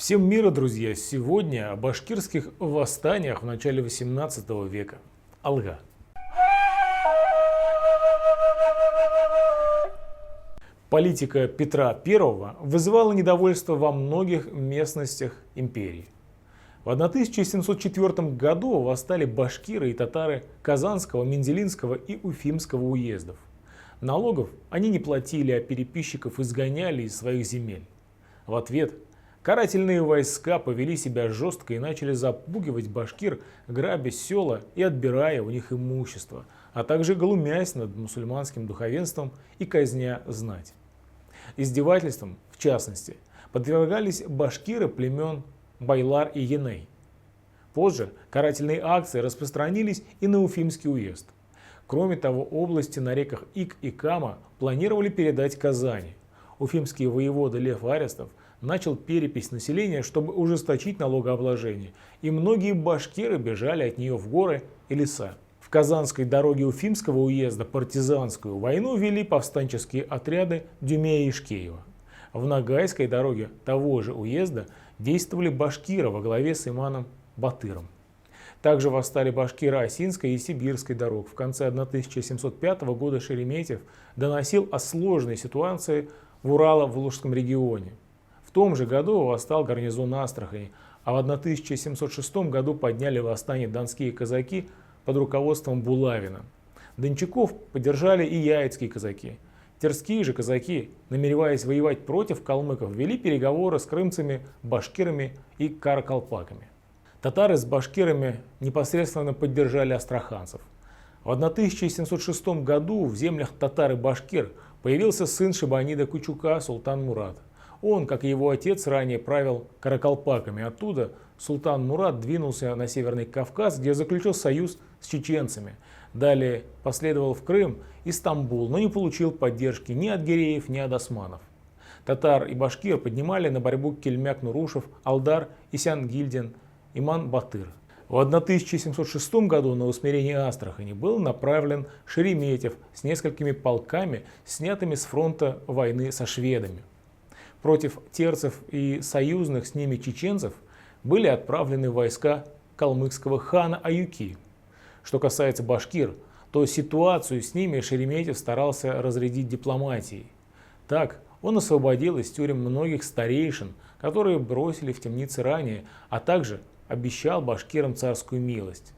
Всем мира, друзья! Сегодня о башкирских восстаниях в начале 18 века. Алга. Политика Петра I вызывала недовольство во многих местностях империи. В 1704 году восстали башкиры и татары Казанского, Мензелинского и Уфимского уездов. Налогов они не платили, а переписчиков изгоняли из своих земель. В ответ карательные войска повели себя жестко и начали запугивать башкир, грабя села и отбирая у них имущество, а также глумясь над мусульманским духовенством и казня знать. Издевательствам, в частности, подвергались башкиры племен Байлар и Еней. Позже карательные акции распространились и на Уфимский уезд. Кроме того, области на реках Ик и Кама планировали передать Казани. Уфимский воевода Лев Арестов начал перепись населения, чтобы ужесточить налогообложение, и многие башкиры бежали от нее в горы и леса. В Казанской дороге Уфимского уезда партизанскую войну вели повстанческие отряды Дюмея и Ишкеева. В Ногайской дороге того же уезда действовали башкиры во главе с Иманом Батыром. Также восстали башкиры Осинской и Сибирской дорог. В конце 1705 года Шереметьев доносил о сложной ситуации в Урало-Волжском регионе. В том же году восстал гарнизон Астрахани, а в 1706 году подняли восстание донские казаки под руководством Булавина. Дончаков поддержали и яицкие казаки. Терские же казаки, намереваясь воевать против калмыков, вели переговоры с крымцами, башкирами и каракалпаками. Татары с башкирами непосредственно поддержали астраханцев. В 1706 году в землях татар и башкир появился сын Шибанида Кучука Султан Мурат. Он, как и его отец, ранее правил каракалпаками. Оттуда Султан Мурат двинулся на Северный Кавказ, где заключил союз с чеченцами. Далее последовал в Крым и Стамбул, но не получил поддержки ни от гиреев, ни от османов. Татар и башкир поднимали на борьбу Кельмяк Нурушев, Алдар, Исян-Гильдин, Иман Батыр. В 1706 году на усмирение Астрахани был направлен Шереметьев с несколькими полками, снятыми с фронта войны со шведами. Против терцев и союзных с ними чеченцев были отправлены войска калмыцкого хана Аюки. Что касается башкир, то ситуацию с ними Шереметьев старался разрядить дипломатией. Так он освободил из тюрем многих старейшин, которые бросили в темницы ранее, а также обещал башкирам царскую милость.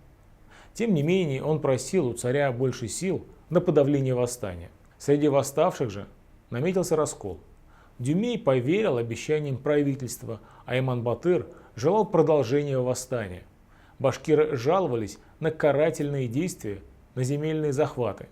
Тем не менее, он просил у царя больше сил на подавление восстания. Среди восставших же наметился раскол. Дюмей поверил обещаниям правительства, а Иман Батыр желал продолжения восстания. Башкиры жаловались на карательные действия, на земельные захваты.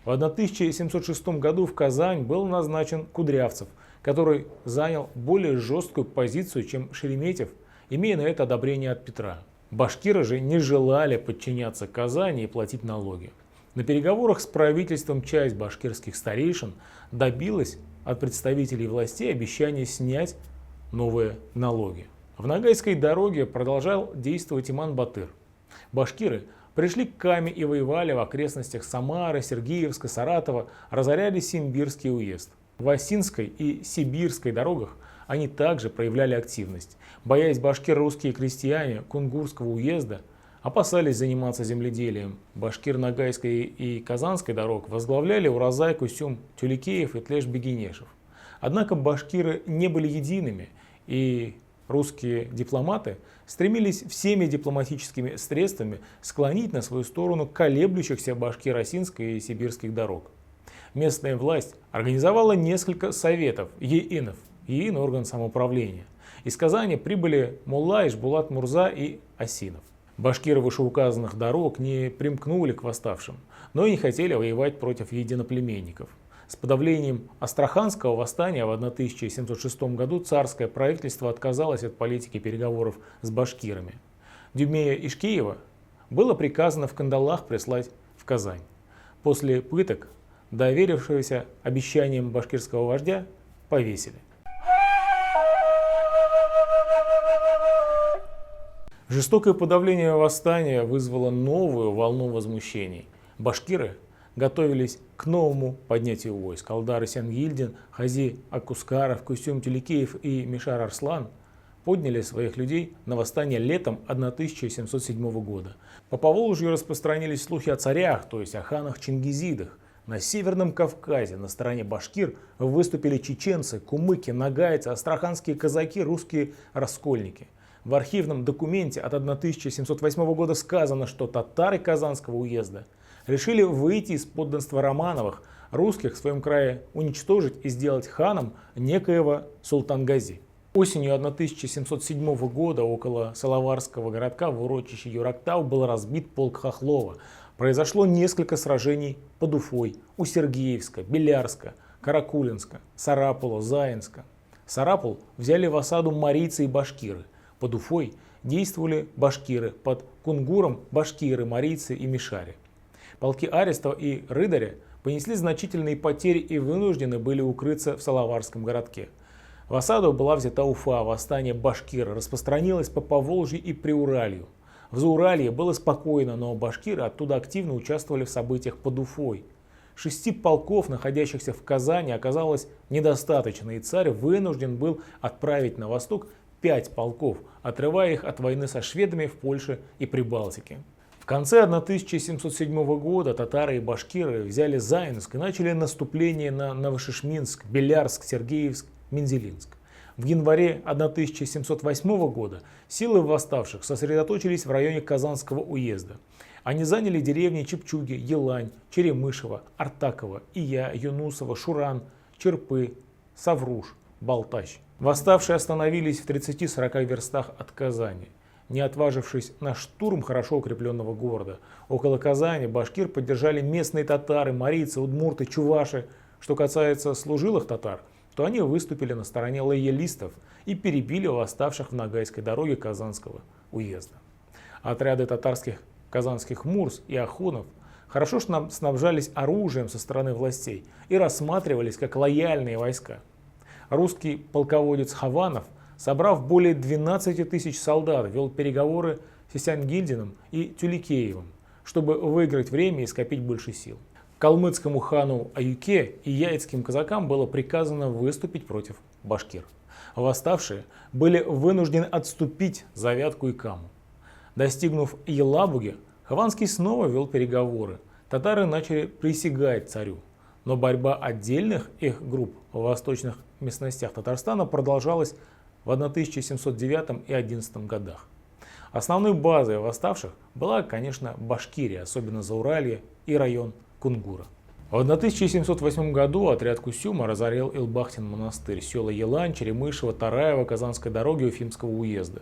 В 1706 году в Казань был назначен Кудрявцев, который занял более жесткую позицию, чем Шереметьев, имея на это одобрение от Петра. Башкиры же не желали подчиняться Казани и платить налоги. На переговорах с правительством часть башкирских старейшин добилась от представителей властей обещания снять новые налоги. В Ногайской дороге продолжал действовать Иман Батыр. Башкиры пришли к Каме и воевали в окрестностях Самары, Сергеевска, Саратова, разоряли Симбирский уезд. В Осинской и Сибирской дорогах они также проявляли активность. Боясь башкир, русские крестьяне Кунгурского уезда опасались заниматься земледелием. Башкир Ногайской и Казанской дорог возглавляли Уразай, Кусюм, Тюлекеев и Тлеш-Бегинешев. Однако башкиры не были едиными, и русские дипломаты стремились всеми дипломатическими средствами склонить на свою сторону колеблющихся башкир Осинской и Сибирских дорог. Местная власть организовала несколько советов ЕИНов, ЕИН – орган самоуправления. Из Казани прибыли Мулла, Ишбулат Мурза и Осинов. Башкиры вышеуказанных дорог не примкнули к восставшим, но и не хотели воевать против единоплеменников. С подавлением Астраханского восстания в 1706 году царское правительство отказалось от политики переговоров с башкирами. Дюмея Ишкеева было приказано в кандалах прислать в Казань. После пыток доверившегося обещаниям башкирского вождя повесили. Жестокое подавление восстания вызвало новую волну возмущений. Башкиры готовились к новому поднятию войск. Алдар Исян-Гильдин, Хази Акускаров, Кусюм Тюлекеев и Мишар Арслан подняли своих людей на восстание летом 1707 года. По Поволжью распространились слухи о царях, то есть о ханах-чингизидах. На Северном Кавказе на стороне башкир выступили чеченцы, кумыки, нагайцы, астраханские казаки, русские раскольники. В архивном документе от 1708 года сказано, что татары Казанского уезда решили выйти из подданства Романовых, русских в своем крае уничтожить и сделать ханом некоего Султан-Гази. Осенью 1707 года около Салаварского городка в урочище Юрактау был разбит полк Хохлова. Произошло несколько сражений под Уфой, у Сергеевска, Белярска, Каракулинска, Сарапула, Заинска. Сарапул взяли в осаду марийцы и башкиры. Под Уфой действовали башкиры, под Кунгуром башкиры, марийцы и мишари. Полки Арестова и Рыдаря понесли значительные потери и вынуждены были укрыться в Салаварском городке. В осаду была взята Уфа, восстание башкир распространилось по Поволжью и Приуралью. В Зауралье было спокойно, но башкиры оттуда активно участвовали в событиях под Уфой. 6 полков, находящихся в Казани, оказалось недостаточно, и царь вынужден был отправить на восток 5 полков, отрывая их от войны со шведами в Польше и Прибалтике. В конце 1707 года татары и башкиры взяли Заинск и начали наступление на Новошишминск, Белярск, Сергеевск, Мензелинск. В январе 1708 года силы восставших сосредоточились в районе Казанского уезда. Они заняли деревни Чепчуги, Елань, Черемышево, Артаково, Ия, Юнусово, Шуран, Черпы, Савруш, Балтащ. Восставшие остановились в 30-40 верстах от Казани, не отважившись на штурм хорошо укрепленного города. Около Казани башкир поддержали местные татары, марийцы, удмурты, чуваши. Что касается служилых татар, то они выступили на стороне лоялистов и перебили восставших в Ногайской дороге Казанского уезда. Отряды татарских казанских мурс и ахунов хорошо снабжались оружием со стороны властей и рассматривались как лояльные войска. Русский полководец Хованов, собрав более 12 тысяч солдат, вел переговоры с Исянгильдиным и Тюликеевым, чтобы выиграть время и скопить больше сил. Калмыцкому хану Аюке и яицким казакам было приказано выступить против башкир. Восставшие были вынуждены отступить за Вятку и Каму. Достигнув Елабуги, Хованский снова вел переговоры. Татары начали присягать царю, но борьба отдельных их групп в восточных местностях Татарстана продолжалась в 1709 и 11 годах. Основной базой восставших была, конечно, Башкирия, особенно Зауралье и район Кунгура. В 1708 году отряд Кусюма разорил Илбахтин монастырь, села Елань, Черемышево, Тараево, Казанской дороги Уфимского уезда.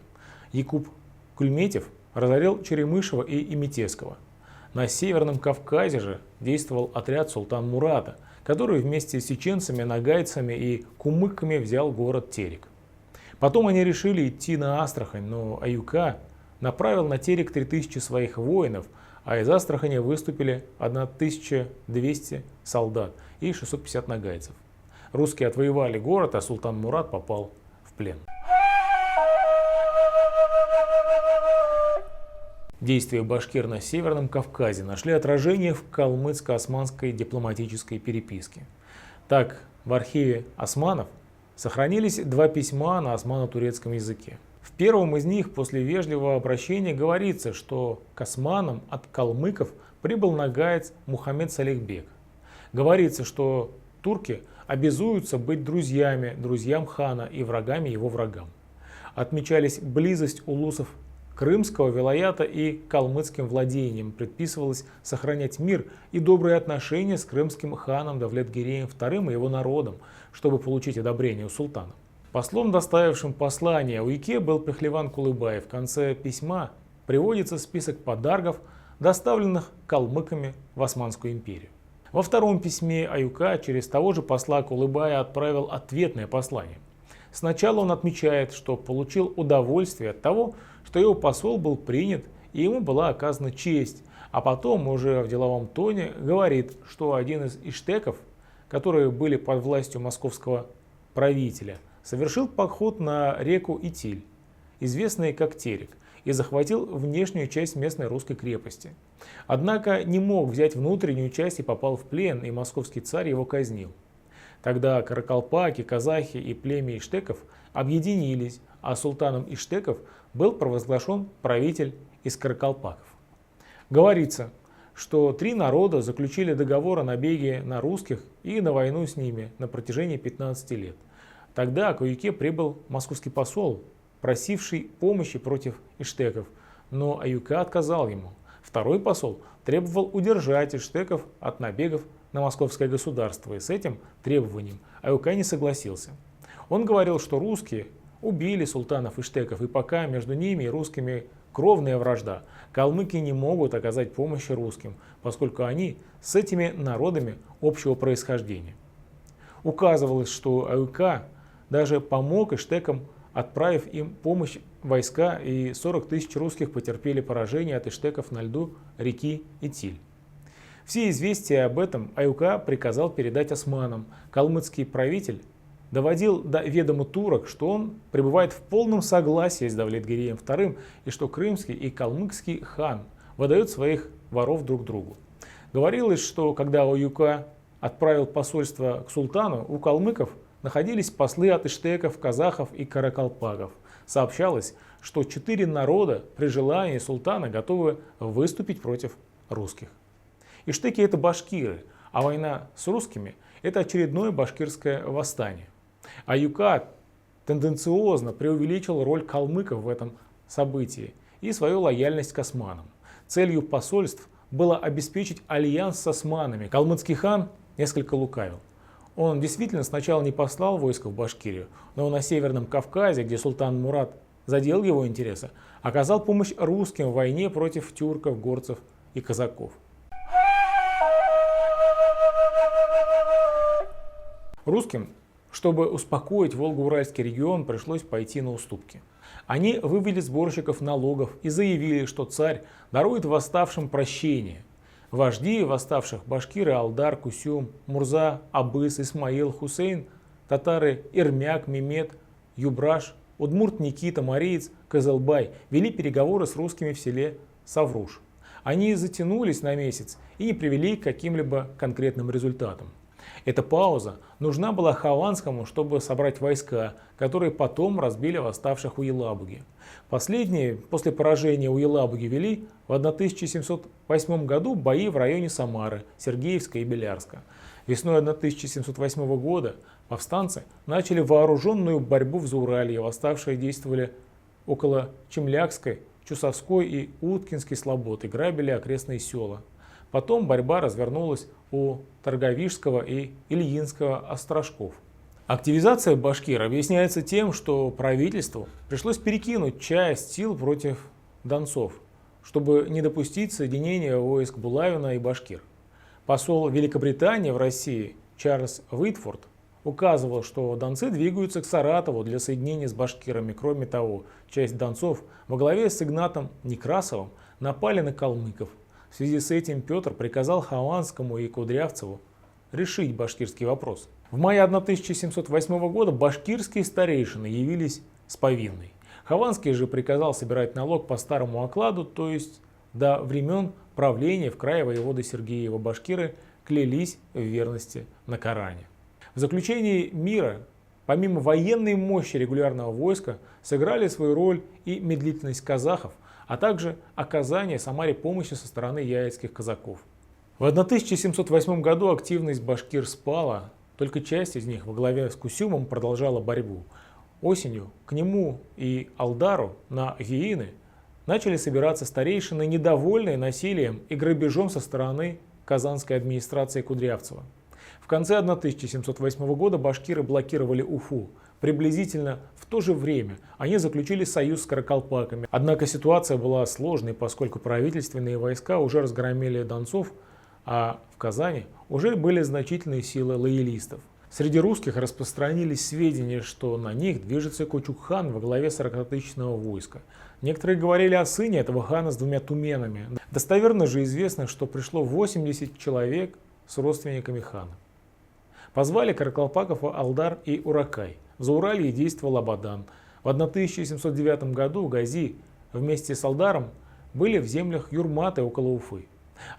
Якуб Кульметьев разорил Черемышево и Имитевского. На Северном Кавказе же действовал отряд Султан-Мурата, который вместе с чеченцами, нагайцами и кумыками взял город Терек. Потом они решили идти на Астрахань, но Аюка направил на Терек 3000 своих воинов, а из Астрахани выступили 1200 солдат и 650 нагайцев. Русские отвоевали город, а Султан Мурат попал в плен. Действия башкир на Северном Кавказе нашли отражение в калмыцко-османской дипломатической переписке. Так, в архиве османов сохранились 2 письма на османо-турецком языке. В первом из них после вежливого обращения говорится, что к османам от калмыков прибыл нагаец Мухаммед Салихбек. Говорится, что турки обязуются быть друзьям хана и врагами его врагам. Отмечались близость улусов Крымского вилаята и калмыцким владением, предписывалось сохранять мир и добрые отношения с крымским ханом Давлет-Гиреем II и его народом, чтобы получить одобрение у султана. Послом, доставившим послание Аюке, был Пехлеван Кулыбай. В конце письма приводится список подарков, доставленных калмыками в Османскую империю. Во втором письме Аюка через того же посла Кулыбая отправил ответное послание. Сначала он отмечает, что получил удовольствие от того, что его посол был принят и ему была оказана честь, а потом уже в деловом тоне говорит, что один из иштеков, которые были под властью московского правителя, совершил поход на реку Итиль, известную как Терек, и захватил внешнюю часть местной русской крепости. Однако не мог взять внутреннюю часть и попал в плен, и московский царь его казнил. Тогда каракалпаки, казахи и племя иштеков объединились, а султаном Иштеков был провозглашен правитель из каракалпаков. Говорится, что три народа заключили договор о набеге на русских и на войну с ними на протяжении 15 лет. Тогда к Аюке прибыл московский посол, просивший помощи против иштеков, но Аюка отказал ему. Второй посол требовал удержать иштеков от набегов на московское государство, и с этим требованием Аюка не согласился. Он говорил, что русские убили султанов иштеков, и пока между ними и русскими кровная вражда, калмыки не могут оказать помощи русским, поскольку они с этими народами общего происхождения. Указывалось, что Аюка даже помог иштекам, отправив им помощь войска, и 40 тысяч русских потерпели поражение от иштеков на льду реки Итиль. Все известия об этом Аюка приказал передать османам. Калмыцкий правитель доводил до ведома турок, что он пребывает в полном согласии с Давлет-Гиреем II и что крымский и калмыцкий хан выдают своих воров друг другу. Говорилось, что когда Аюка отправил посольство к султану, у калмыков находились послы от иштеков, казахов и каракалпаков. Сообщалось, что 4 народа при желании султана готовы выступить против русских. Иштеки — это башкиры, а война с русскими — это очередное башкирское восстание. Аюка тенденциозно преувеличил роль калмыков в этом событии и свою лояльность к османам. Целью посольств было обеспечить альянс с османами. Калмыцкий хан несколько лукавил. Он действительно сначала не послал войско в Башкирию, но на Северном Кавказе, где султан Мурат задел его интересы, оказал помощь русским в войне против тюрков, горцев и казаков. Русским, чтобы успокоить Волго-Уральский регион, пришлось пойти на уступки. Они вывели сборщиков налогов и заявили, что царь дарует восставшим прощение. Вожди восставших — башкиры Алдар, Кусюм, Мурза, Абыс, Исмаил, Хусейн, татары Ирмяк, Мемет, Юбраш, удмурт Никита, Мариец, Кызылбай — вели переговоры с русскими в селе Савруш. Они затянулись на месяц и не привели к каким-либо конкретным результатам. Эта пауза нужна была Хованскому, чтобы собрать войска, которые потом разбили восставших у Елабуги. Последние после поражения у Елабуги вели в 1708 году бои в районе Самары, Сергеевска и Белярска. Весной 1708 года повстанцы начали вооруженную борьбу в Зауралье. Восставшие действовали около Чемлякской, Чусовской и Уткинской слобод и грабили окрестные села. Потом борьба развернулась у Торговишского и Ильинского острожков. Активизация башкир объясняется тем, что правительству пришлось перекинуть часть сил против донцов, чтобы не допустить соединения войск Булавина и башкир. Посол Великобритании в России Чарльз Уитфорд указывал, что донцы двигаются к Саратову для соединения с башкирами. Кроме того, часть донцов во главе с Игнатом Некрасовым напали на калмыков. В связи с этим Петр приказал Хованскому и Кудрявцеву решить башкирский вопрос. В мае 1708 года башкирские старейшины явились с повинной. Хованский же приказал собирать налог по старому окладу, то есть до времен правления в крае воеводы Сергеева. Башкиры клялись в верности на Коране. В заключении мира, помимо военной мощи регулярного войска, сыграли свою роль и медлительность казахов, а также оказание Самаре помощи со стороны яицких казаков. В 1708 году активность башкир спала, только часть из них во главе с Кусюмом продолжала борьбу. Осенью к нему и Алдару на Гиины начали собираться старейшины, недовольные насилием и грабежом со стороны казанской администрации Кудрявцева. В конце 1708 года башкиры блокировали Уфу. Приблизительно в то же время они заключили союз с каракалпаками. Однако ситуация была сложной, поскольку правительственные войска уже разгромили донцов, а в Казани уже были значительные силы лоялистов. Среди русских распространились сведения, что на них движется Кучук-хан во главе 40-тысячного войска. Некоторые говорили о сыне этого хана с 2 туменами. Достоверно же известно, что пришло 80 человек с родственниками хана. Позвали каракалпаков Алдар и Уракай. В Зауралье действовал Абадан. В 1709 году Гази вместе с Алдаром были в землях Юрматы около Уфы.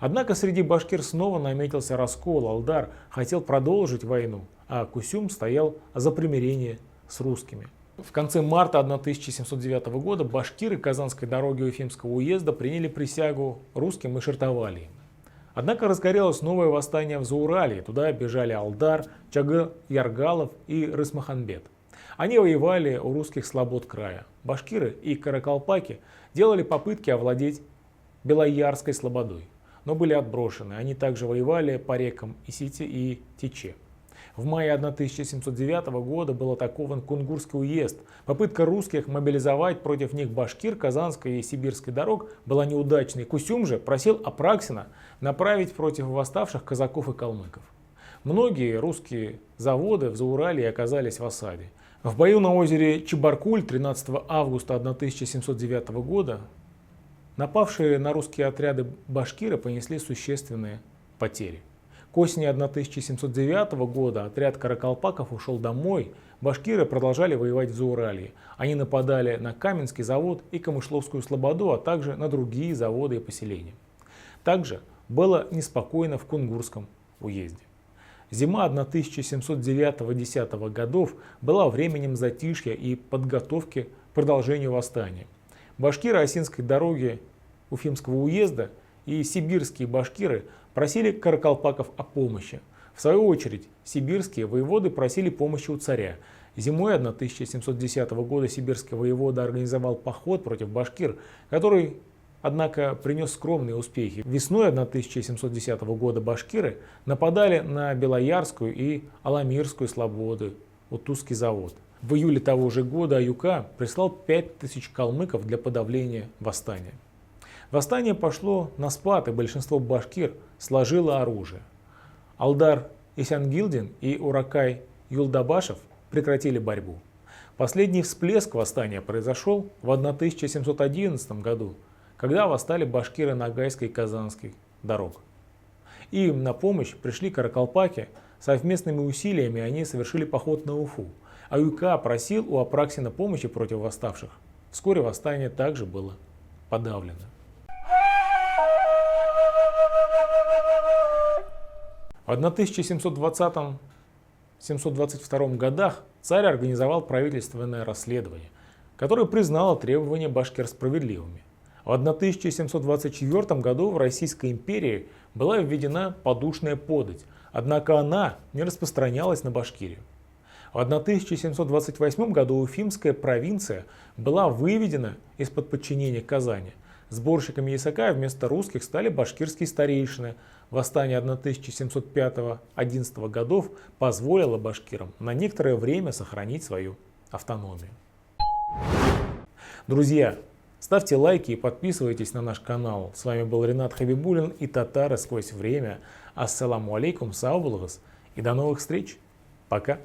Однако среди башкир снова наметился раскол. Алдар хотел продолжить войну, а Кусюм стоял за примирение с русскими. В конце марта 1709 года башкиры Казанской дороги Уфимского уезда приняли присягу русским и шартовали им. Однако разгорелось новое восстание в Зауралье. Туда бежали Алдар, Чагы Яргалов и Рысмаханбет. Они воевали у русских слобод края. Башкиры и каракалпаки делали попытки овладеть Белоярской слободой, но были отброшены. Они также воевали по рекам Исити и Тече. В мае 1709 года был атакован Кунгурский уезд. Попытка русских мобилизовать против них башкир Казанской и Сибирской дорог была неудачной. Кусюм же просил Апраксина направить против восставших казаков и калмыков. Многие русские заводы в Зауралье оказались в осаде. В бою на озере Чебаркуль 13 августа 1709 года напавшие на русские отряды башкиры понесли существенные потери. К осени 1709 года отряд каракалпаков ушел домой, башкиры продолжали воевать в Зауралье. Они нападали на Каменский завод и Камышловскую слободу, а также на другие заводы и поселения. Также было неспокойно в Кунгурском уезде. Зима 1709-10 годов была временем затишья и подготовки к продолжению восстания. Башкиры Осинской дороги Уфимского уезда и сибирские башкиры просили каракалпаков о помощи. В свою очередь, сибирские воеводы просили помощи у царя. Зимой 1710 года сибирский воевода организовал поход против башкир, который, однако, принес скромные успехи. Весной 1710 года башкиры нападали на Белоярскую и Аламирскую слободы, Утузский завод. В июле того же года Аюка прислал 5000 калмыков для подавления восстания. Восстание пошло на спад, и большинство башкир сложило оружие. Алдар Исянгилдин и Уракай Юлдабашев прекратили борьбу. Последний всплеск восстания произошел в 1711 году, когда восстали башкиры Ногайской и Казанской дорог. Им на помощь пришли каракалпаки. Совместными усилиями они совершили поход на Уфу. Аюка просил у Апраксина помощи против восставших. Вскоре восстание также было подавлено. В 1720-1722 годах царь организовал правительственное расследование, которое признало требования башкир справедливыми. В 1724 году в Российской империи была введена подушная подать, однако она не распространялась на Башкирию. В 1728 году Уфимская провинция была выведена из-под подчинения Казани. Сборщиками ясака вместо русских стали башкирские старейшины. Восстание 1705-11 годов позволило башкирам на некоторое время сохранить свою автономию. Друзья, ставьте лайки и подписывайтесь на наш канал. С вами был Ренат Хабибуллин и Татары сквозь время. Ассаламу алейкум, саубулгас и до новых встреч. Пока.